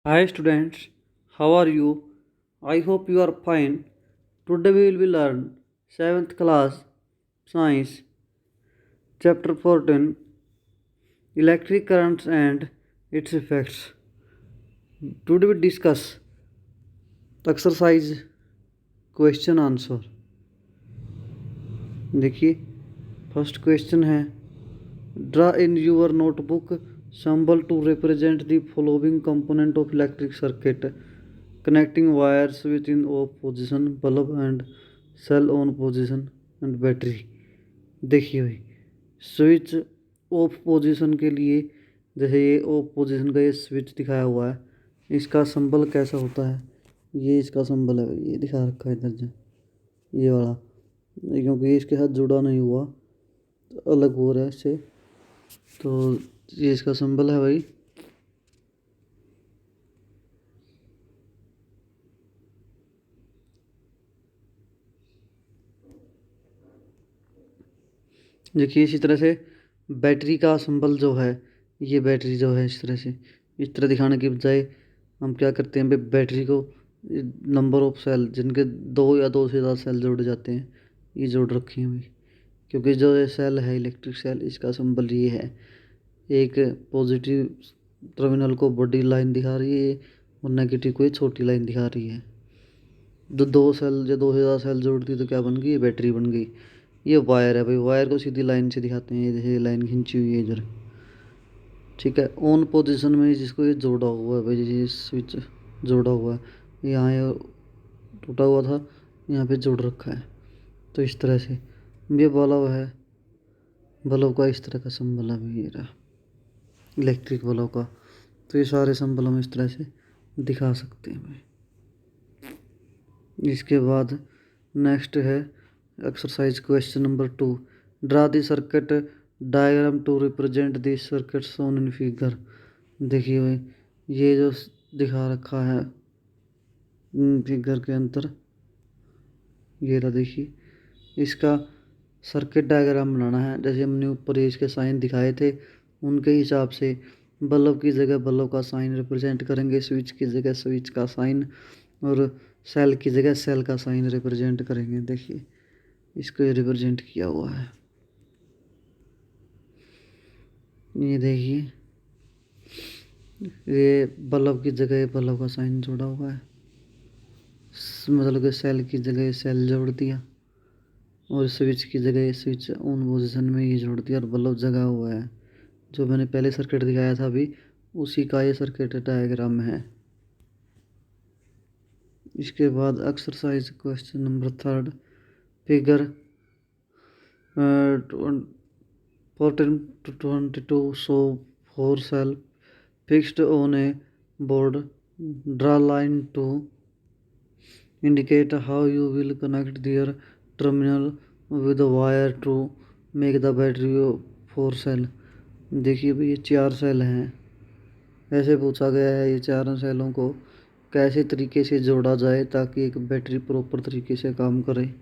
Hi students, how are you? I hope you are fine. Today we will learn 7th class Science Chapter 14 Electric Currents and its Effects. Today we discuss exercise question answer. देखिए first question है draw in your notebook symbol to represent the following component of electric circuit connecting wires within off position bulb and cell on position and battery। देखिए भाई switch off position के लिए जैसे ये of position का ये switch दिखाया हुआ है, इसका सिंबल कैसा होता है, ये इसका सिंबल है भाई, ये दिखा रखा है इधर जो ये वाला, क्योंकि इसके साथ जुड़ा नहीं हुआ तो अलग हो रहा है इससे, तो ये इसका सिंबल है भाई। देखिए इसी तरह से बैटरी का सिंबल जो है, ये बैटरी जो है इस तरह से, इस तरह दिखाने की बजाय हम क्या करते हैं भाई, बैटरी को नंबर ऑफ सेल जिनके दो या दो से ज़्यादा सेल जोड़े जाते हैं ये जोड़ रखे हैं भाई, क्योंकि जो ये सेल है इलेक्ट्रिक सेल, इसका सिंबल ये है, एक पॉजिटिव टर्मिनल को बड़ी लाइन दिखा रही है और नेगेटिव को ये छोटी लाइन दिखा रही है। दो सेल या दो से ज़्यादा सेल जोड़ती तो क्या बन गई, ये बैटरी बन गई। ये वायर है भाई, वायर को सीधी लाइन से दिखाते हैं, ये जैसे लाइन खींची हुई है इधर, ठीक है। ऑन पोजीशन में जिसको ये जोड़ा हुआ है भाई, जैसे स्विच जोड़ा हुआ है, यहाँ ये टूटा हुआ था, यहाँ पे जोड़ रखा है, तो इस तरह से ये बल्ब है, बल्ब का इस तरह का सिंबल है भाई, ये रहा इलेक्ट्रिक बल्ब का। तो ये सारे सिंबल हम इस तरह से दिखा सकते हैं भाई। इसके बाद नेक्स्ट है exercise question number 2, draw the circuit diagram to represent the circuit shown in figure. देखिए भाई ये जो दिखा रखा है फिगर के अंदर, ये रहा देखिए, इसका सर्किट डायग्राम बनाना है। जैसे हमने ऊपर इसके साइन दिखाए थे उनके हिसाब से बल्ब की जगह बल्ब का साइन रिप्रेजेंट करेंगे, स्विच की जगह स्विच का साइन, और सेल की जगह सेल का साइन रिप्रेजेंट करेंगे। देखिए इसको रिप्रेजेंट किया हुआ है, ये देखिए ये बल्ब की जगह बल्ब का साइन जोड़ा हुआ है, मतलब कि सेल की जगह सेल जोड़ दिया, और स्विच की जगह स्विच ऑन पोजीशन में ये जोड़ दिया, और बल्ब जगा हुआ है। जो मैंने पहले सर्किट दिखाया था अभी, उसी का ये सर्किट डायग्राम है। इसके बाद exercise question number 3, figure 14-22 show 4 cell fixed on a board, draw line to indicate how you will connect their terminal with a wire to make the battery 4 cell। देखिए भाई ये 4 सेल हैं, ऐसे पूछा गया है ये चारों सेलों को कैसे तरीके से जोड़ा जाए ताकि एक बैटरी प्रॉपर तरीके से काम करे।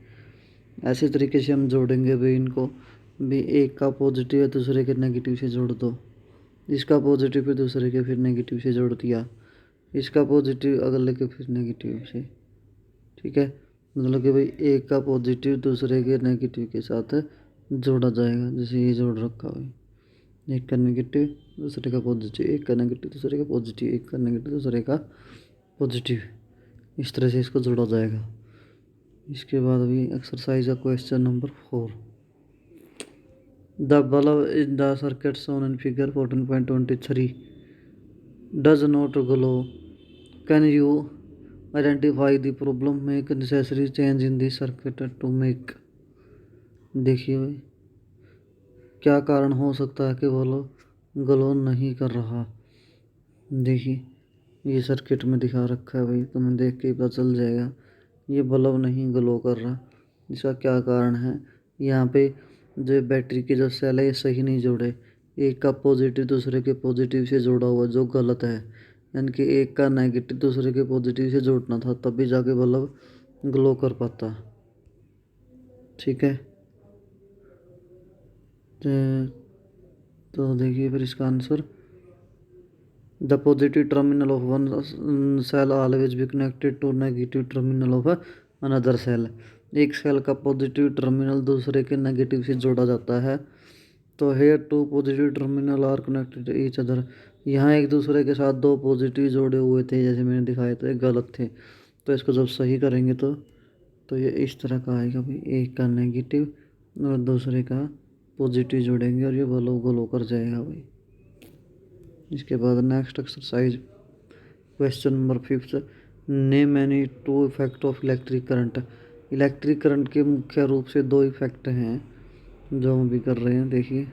ऐसे तरीके से हम जोड़ेंगे भाई इनको भी, एक का पॉजिटिव है दूसरे के नेगेटिव से जोड़ दो, इसका पॉजिटिव है दूसरे के फिर नेगेटिव से जोड़ दिया, इसका पॉजिटिव अगले के फिर नेगेटिव से, ठीक है। मतलब कि भाई एक का पॉजिटिव दूसरे के नेगेटिव के साथ जोड़ा जाएगा, जैसे ये जोड़ रखा भाई, एक का नेगेटिव दूसरे का पॉजिटिव, एक का नेगेटिव दूसरे का पॉजिटिव, एक का नेगेटिव दूसरे का पॉजिटिव, इस तरह से इसको जोड़ा जाएगा। इसके बाद अभी एक्सरसाइज का question number 4, the bulb in the circuit shown in figure 14.23 does not glow, can you identify the problem, make necessary change in the circuit to make. देखिए भाई क्या कारण हो सकता है कि बल्ब ग्लो नहीं कर रहा। देखिए ये सर्किट में दिखा रखा है भाई, तुम्हें देख के पता चल जाएगा ये बल्ब नहीं ग्लो कर रहा, इसका क्या कारण है। यहाँ पे जो बैटरी के जो सेल है ये सही नहीं जोड़े, एक का पॉजिटिव दूसरे के पॉजिटिव से जोड़ा हुआ जो गलत है, यानी कि एक का नेगेटिव दूसरे के पॉजिटिव से जोड़ना था तभी जाके बल्ब ग्लो कर पाता, ठीक है। तो देखिए फिर इसका answer The positive terminal of one cell always be connected to negative terminal of another cell. एक सेल का पॉजिटिव टर्मिनल दूसरे के नेगेटिव से जोड़ा जाता है। तो here two positive terminal are connected each other. यहाँ एक दूसरे के साथ दो पॉजिटिव जोड़े हुए थे जैसे मैंने दिखाया था, एक गलत थे। तो इसको जब सही करेंगे तो ये इस तरह का आएगा भाई, एक का नेगेटिव और दूसरे का पॉजिटिव जोड़ेंगे और ये ग्लो ग्लो कर जाएगा भाई। इसके बाद next exercise question number 5, name any two effect of electric current. Electric current के मुख्य रूप से दो इफेक्ट हैं जो हम भी कर रहे हैं। देखिए,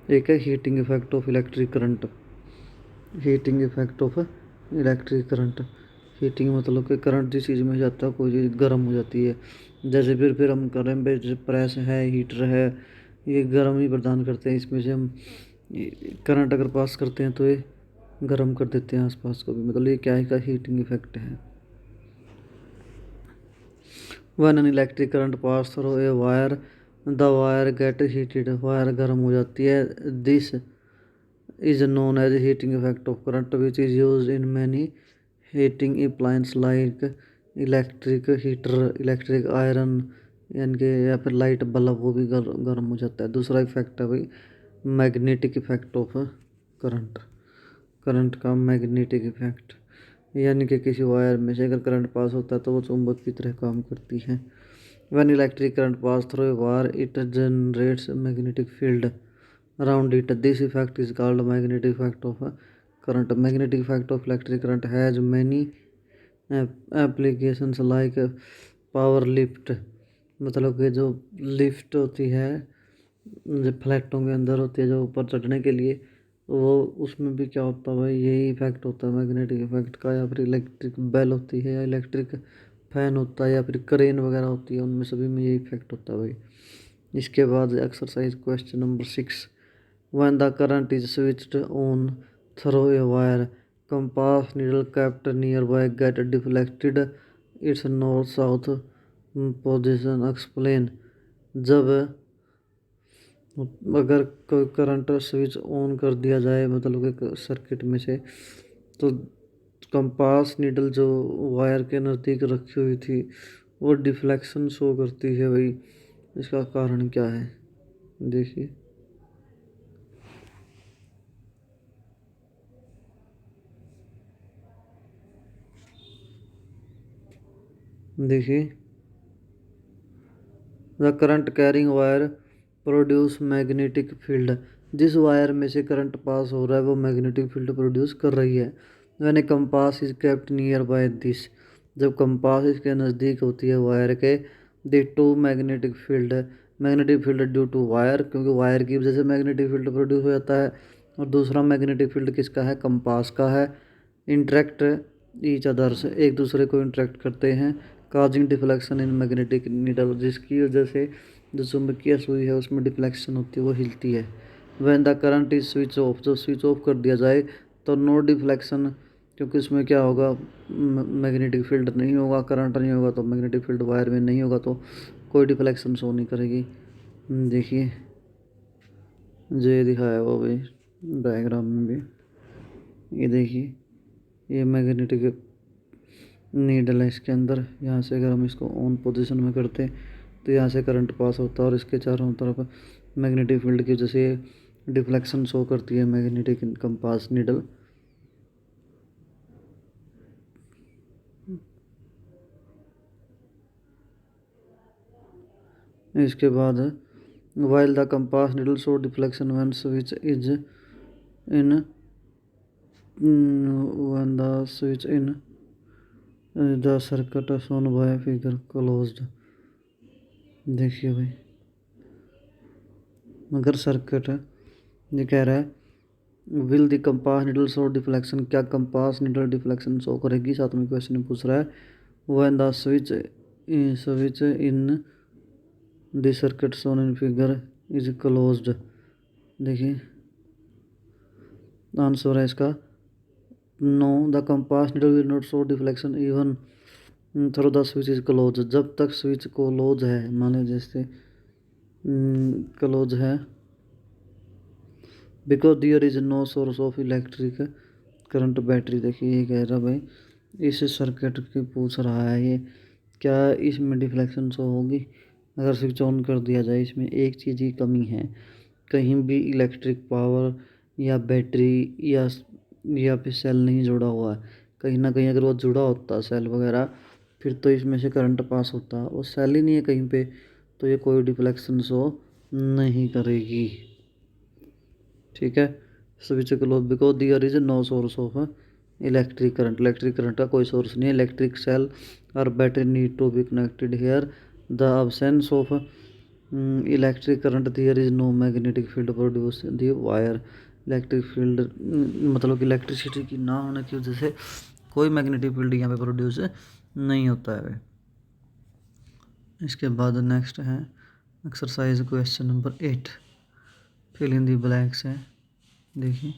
एक है heating effect of electric current. Heating effect of electric current, heating मतलब कि करंट जिस चीज़ में जाता है कोई चीज़ गर्म हो जाती है। जैसे फिर हम कर रहे हैं, जैसे प्रेस है, हीटर है, ये गर्म ही प्रदान करते हैं। इसमें से हम करंट अगर पास करते हैं तो ये गर्म कर देते हैं आसपास को भी, मतलब ये क्या है का हीटिंग इफेक्ट है। When an electric current pass through a wire the wire get heated, wire गर्म हो जाती है। This is known as heating effect of current which is use in many heating appliance like electric heater, electric iron, यानी कि या फिर light bulb, वो भी गर्म हो जाता है। दूसरा इफेक्ट है भाई magnetic effect of current, current का मैग्नेटिक इफेक्ट, यानी कि किसी वायर में से अगर करंट पास होता है तो वो चुंबक की तरह काम करती है। When electric current pass through a wire it generates magnetic field around it. This effect is called magnetic effect of current. Magnetic effect of electric current has many applications like power lift, मतलब कि जो lift होती है जो फ्लैटों के अंदर होती है जो ऊपर चढ़ने के लिए, वो उसमें भी क्या होता है भाई, यही इफेक्ट होता है मैग्नेटिक इफेक्ट का। या फिर इलेक्ट्रिक बेल होती है या इलेक्ट्रिक फैन होता है या फिर क्रेन वगैरह होती है, उनमें सभी में यही इफेक्ट होता है भाई। इसके बाद exercise question number 6, when the current is switched on through a wire, compass needle kept nearby get deflected its north south position. Explain। जब अगर कोई करंट स्विच ऑन कर दिया जाए मतलब कि सर्किट में से, तो कंपास नीडल जो वायर के नज़दीक रखी हुई थी वो डिफ्लेक्शन शो करती है भाई। इसका कारण क्या है, देखिए। देखिए, the current carrying wire produce magnetic field. जिस वायर में से करंट पास हो रहा है वो मैग्नेटिक फील्ड प्रोड्यूस कर रही है। When a compass is kept nearby this, जब कंपास इसके नज़दीक होती है वायर के, the to magnetic field, magnetic field due to wire, क्योंकि वायर की वजह से मैग्नेटिक फील्ड प्रोड्यूस हो जाता है। और दूसरा मैग्नेटिक फील्ड किसका है, कंपास का है। इंटरेक्ट ईच अदर्स, एक दूसरे को इंटरेक्ट करते हैं। Causing deflection in magnetic needle, जिसकी वजह से जो चुंबकीय सुई है उसमें डिफ्लेक्शन होती है, वो हिलती है। When the current is switch off, जो स्विच ऑफ कर दिया जाए तो नो डिफ्लेक्शन, क्योंकि उसमें क्या होगा, मैग्नेटिक फील्ड नहीं होगा, करंट नहीं होगा तो मैग्नेटिक फील्ड वायर में नहीं होगा तो कोई डिफ्लेक्शन शो नहीं करेगी। देखिए जो ये दिखाया वो भी डायग्राम में भी, ये देखिए ये मैग्नेटिक नीडल है इसके अंदर। यहाँ से अगर हम इसको ऑन पोजीशन में करते हैं तो यहाँ से करंट पास होता है और इसके चारों तरफ मैग्नेटिक फील्ड की वजह से डिफ्लेक्शन शो करती है मैग्नेटिक कंपास नीडल। इसके बाद while the compass needle show deflection when switch is in, when the switch in the circuit shown by figure closed. देखिए भाई, अगर सर्किट ये कह रहा है will the compass needle show deflection, क्या कंपास नीडल डिफ्लेक्शन शो करेगी, साथ में क्वेश्चन में पूछ रहा है। When the switch in the circuit shown in figure is closed. देखिए आंसर है इसका no, the compass needle will not show deflection even through the switch is close. जब तक स्विच क्लोज है, माने जैसे क्लोज है, because there is no source of electric current battery देखिए ये कह रहा भाई इस सर्किट के पूछ रहा है ये क्या इसमें डिफ्लेक्शन शो होगी अगर स्विच ऑन कर दिया जाए। इसमें एक चीज़ की कमी है, कहीं भी इलेक्ट्रिक पावर या बैटरी या फिर सेल नहीं जुड़ा हुआ है। कहीं ना कहीं अगर वो जुड़ा होता सेल वगैरह फिर तो इसमें से करंट पास होता, वो सेल ही नहीं है कहीं पे, तो ये कोई डिफ्लेक्शन शो नहीं करेगी। ठीक है, switch close because there is no source of electric current का कोई सोर्स नहीं है। इलेक्ट्रिक सेल और battery need to be connected here the absence of electric current there is no magnetic field produce the wire. Electric field मतलब कि electricity की ना होने की वजह से कोई मैग्नेटिक फील्ड यहाँ पे प्रोड्यूस नहीं होता है। इसके बाद नेक्स्ट है exercise question number 8, fill in the blanks है। देखिए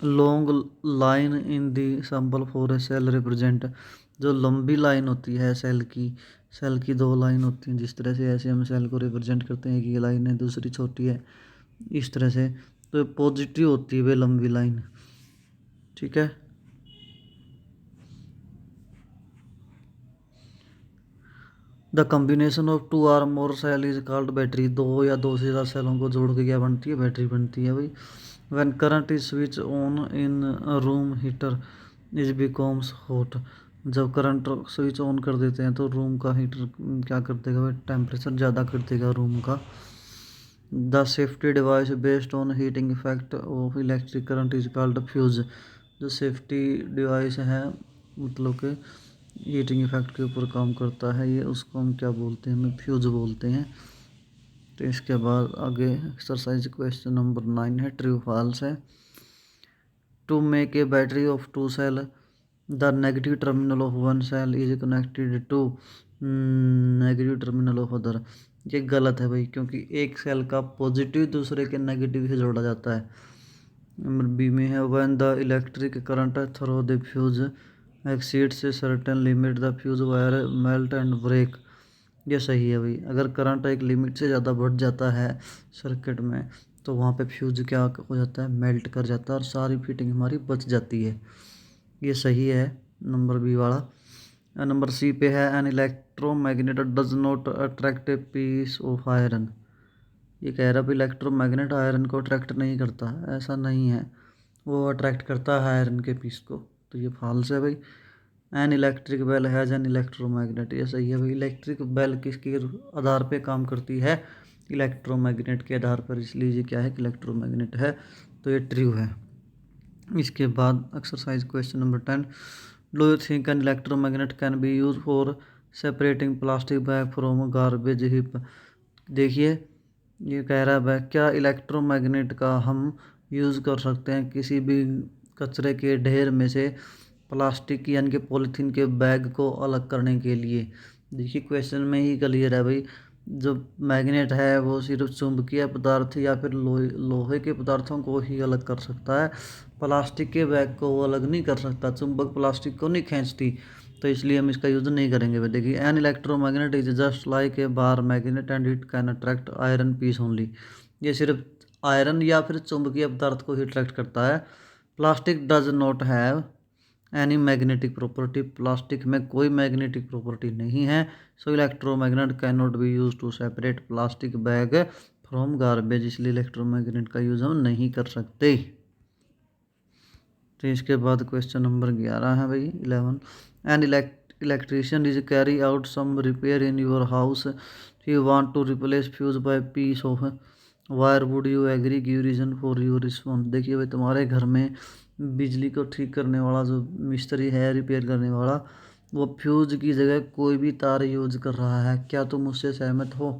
long line in the symbol for a cell represent, जो लंबी लाइन होती है सेल की दो लाइन होती हैं जिस तरह से, ऐसे हम सेल को रिप्रेजेंट करते हैं कि ये लाइन है दूसरी छोटी है इस तरह से, तो पॉजिटिव होती है वे लंबी लाइन। ठीक है, the combination of two or more cell is called battery, दो या दो से ज़्यादा सेलों को जोड़ के क्या बनती है, बैटरी बनती है भाई। When current is switch on in room heater is becomes hot, जब करंट स्विच ऑन कर देते हैं तो रूम का हीटर क्या कर देगा भाई, टेम्परेचर ज़्यादा कर देगा रूम का। The safety device based on heating effect of electric current is called fuse, जो सेफ्टी डिवाइस है मतलब कि हीटिंग इफेक्ट के ऊपर काम करता है ये, उसको हम क्या बोलते हैं, हमें फ्यूज बोलते हैं। तो इसके बाद आगे एक्सरसाइज क्वेश्चन नंबर 9 है, ट्रू फॉल्स है। To make a battery of two cell the negative terminal of one cell is connected to negative terminal of other, ये गलत है भाई क्योंकि एक सेल का पॉजिटिव दूसरे के नेगेटिव से जोड़ा जाता है। नंबर बी में है when the electric current through the fuse exceeds a certain limit the fuse wire melt and break, ये सही है भाई। अगर करंट एक लिमिट से ज़्यादा बढ़ जाता है सर्किट में तो वहाँ पे फ्यूज क्या हो जाता है, मेल्ट कर जाता है और सारी फिटिंग हमारी बच जाती है, ये सही है नंबर बी वाला। नंबर सी पे है an electromagnet does not attract a piece of iron, ये कह रहा है इलेक्ट्रोमैग्नेट आयरन को अट्रैक्ट नहीं करता, ऐसा नहीं है, वो अट्रैक्ट करता है आयरन के पीस को, तो ये फॉल्स है भाई। An electric bell has an electromagnet, ये सही है भाई। इलेक्ट्रिक बेल किसके आधार पे काम करती है, इलेक्ट्रोमैग्नेट के आधार पर, इसलिए ये क्या है कि इलेक्ट्रोमैग्नेट है, तो ये ट्रू है। इसके बाद exercise question number 10, do you think an electromagnet can be use for separating plastic bag from garbage heap, देखिए ये कह रहा है क्या इलेक्ट्रोमैग्नेट का हम यूज़ कर सकते हैं किसी भी कचरे के ढेर में से प्लास्टिक यानी कि पॉलीथीन के बैग को अलग करने के लिए। देखिए क्वेश्चन में ही क्लियर है भाई, जो मैग्नेट है वो सिर्फ चुंबकीय पदार्थ या फिर लोहे के पदार्थों को ही अलग कर सकता है, प्लास्टिक के बैग को वो अलग नहीं कर सकता, चुंबक प्लास्टिक को नहीं खींचती, तो इसलिए हम इसका यूज़ नहीं करेंगे भाई। देखिए an electromagnet is just like a bar magnet and it can attract iron piece only, ये सिर्फ आयरन या फिर चुंबकीय पदार्थ को ही अट्रैक्ट करता है। Plastic does not have any magnetic property, plastic में कोई मैग्नेटिक प्रॉपर्टी नहीं है, so electromagnet can not be use to separate plastic bag from garbage, इसलिए इलेक्ट्रोमैग्नेट का यूज़ हम नहीं कर सकते। तो इसके बाद क्वेश्चन नंबर 11 है भाई 11, an electrician is carry out some repair in your house, you want to replace fuse by piece of wire, would you agree, give reason for your response. देखिए भाई तुम्हारे घर में बिजली को ठीक करने वाला जो मिस्त्री है, रिपेयर करने वाला, वो फ्यूज की जगह कोई भी तार यूज कर रहा है, क्या तुम उससे सहमत हो?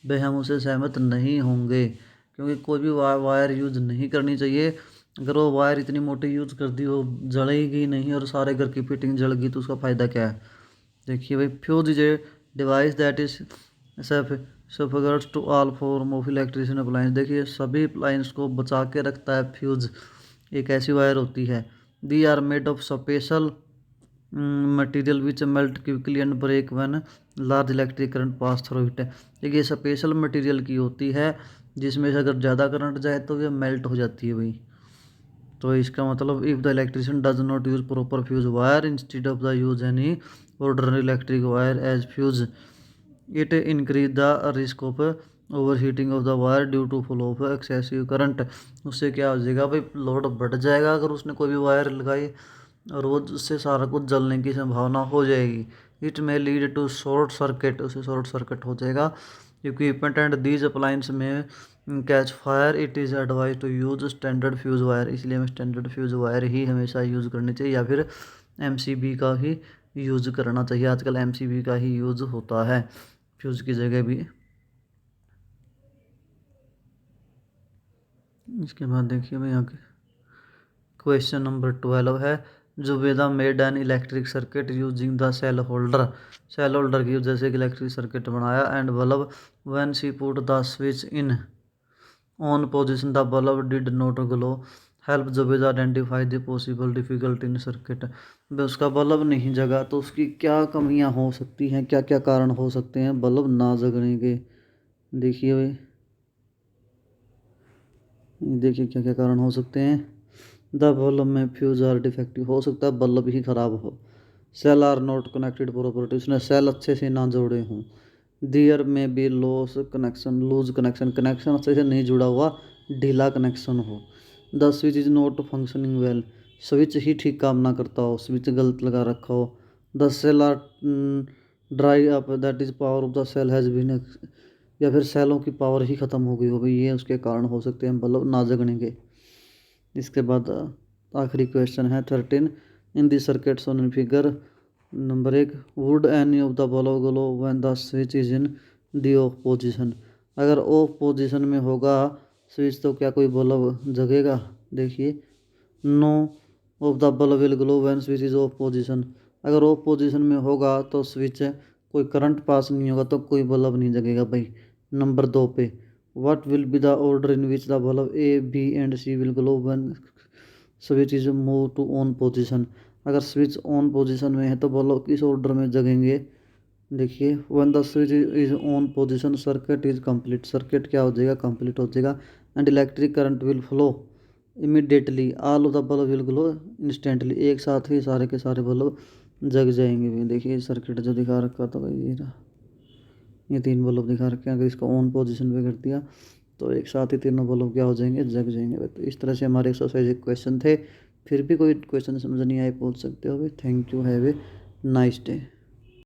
भाई हम उससे सहमत नहीं होंगे क्योंकि कोई भी वायर यूज नहीं करनी चाहिए। अगर वो वायर इतनी मोटी यूज़ कर दी, वो जलेगी नहीं और सारे घर की फिटिंग जल गई तो उसका फ़ायदा क्या है। देखिए भाई fuse is a device that is safeguards to all form of electrician appliance, देखिए सभी अप्लायंस को बचा के रखता है फ्यूज, एक ऐसी वायर होती है। They are made of special material which melt quickly and break when large electric current pass through it, देखिए स्पेशल मटेरियल की होती है जिसमें से अगर ज़्यादा करंट जाए तो ये मेल्ट हो जाती है भाई। तो इसका मतलब if the electrician does not use proper fuse wire instead of the use any ordinary electric wire as fuse, it increase the risk of over heating of the wire due to flow of excessive current. उससे क्या हो जाएगा भाई, load बढ़ जाएगा अगर उसने कोई भी वायर लगाई, और वो उससे सारा कुछ जलने की संभावना हो जाएगी। It may lead to short circuit, उससे शॉर्ट सर्किट हो जाएगा। Equipment and these appliance may catch fire, it is advise to use standard fuse wire, इसलिए हमें स्टैंडर्ड फ्यूज़ वायर ही हमेशा यूज़ करनी चाहिए, या फिर एमसीबी का ही यूज़ करना चाहिए। आजकल एमसीबी का ही यूज़ होता है फ्यूज़ की जगह भी। इसके बाद देखिए भाई यहाँ के क्वेश्चन नंबर 12 है, Zubeda made an electric circuit using the cell holder, cell holder की वजह से एक इलेक्ट्रिक सर्किट बनाया, and bulb when she put the switch in on position the bulb did not glow, help Zubeda identify the possible difficulty in circuit. उसका bulb नहीं जगा तो उसकी क्या कमियां हो सकती हैं, क्या क्या कारण हो सकते हैं बल्ब ना जगने के। देखिए भाई, देखिए क्या क्या कारण हो सकते हैं। द बल्ब में फ्यूज आर डिफेक्टिव, हो सकता है बल्ब ही खराब हो। Cell are not connected property, उसने सेल अच्छे से ना जोड़े हों। There may be loss connection, loose connection, connection अच्छे से नहीं जुड़ा हुआ, ढीला कनेक्शन हो। The switch is not functioning well, switch ही ठीक काम ना करता हो, स्विच गलत लगा रखा हो। The cell are dry up, that is power of the cell has been, या फिर सेलों की पावर ही ख़त्म हो गई हो भाई, ये उसके कारण हो सकते हैं बल्ब ना जगने के। इसके बाद आखिरी क्वेश्चन है 13, in the circuit on in figure. Number 1, would any of the bulb glow when the switch is in the off position, अगर ऑफ पोजिशन में होगा स्विच तो क्या कोई बल्ब जगेगा। देखिए, no of the bulb will glow when switch is off position, अगर off position में होगा तो स्विच कोई करंट पास नहीं होगा तो कोई बल्ब नहीं जगेगा भाई। नंबर 2 पे, what will be the order in which the bulb A B and C will glow when switch is move to on position, अगर स्विच ऑन पोजिशन में है तो बल्ब किस ऑर्डर में जगेंगे। देखिए, when the switch is on position circuit is complete, circuit क्या हो जाएगा, कंप्लीट हो जाएगा। And electric current will flow immediately, all of the bulb will glow instantly, एक साथ ही सारे के सारे बल्ब जग जाएंगे भाई। देखिए सर्किट जो दिखा रखा था भाई, ये रहा, ये 3 बल्ब दिखा रखे हैं, अगर इसको ऑन पोजीशन पे कर दिया तो एक साथ ही तीनों बल्ब क्या हो जाएंगे, जग जाएंगे। तो इस तरह से हमारे एक्सरसाइज क्वेश्चन थे। फिर भी कोई क्वेश्चन समझ नहीं आए पूछ सकते हो भाई। Thank you, have a nice day.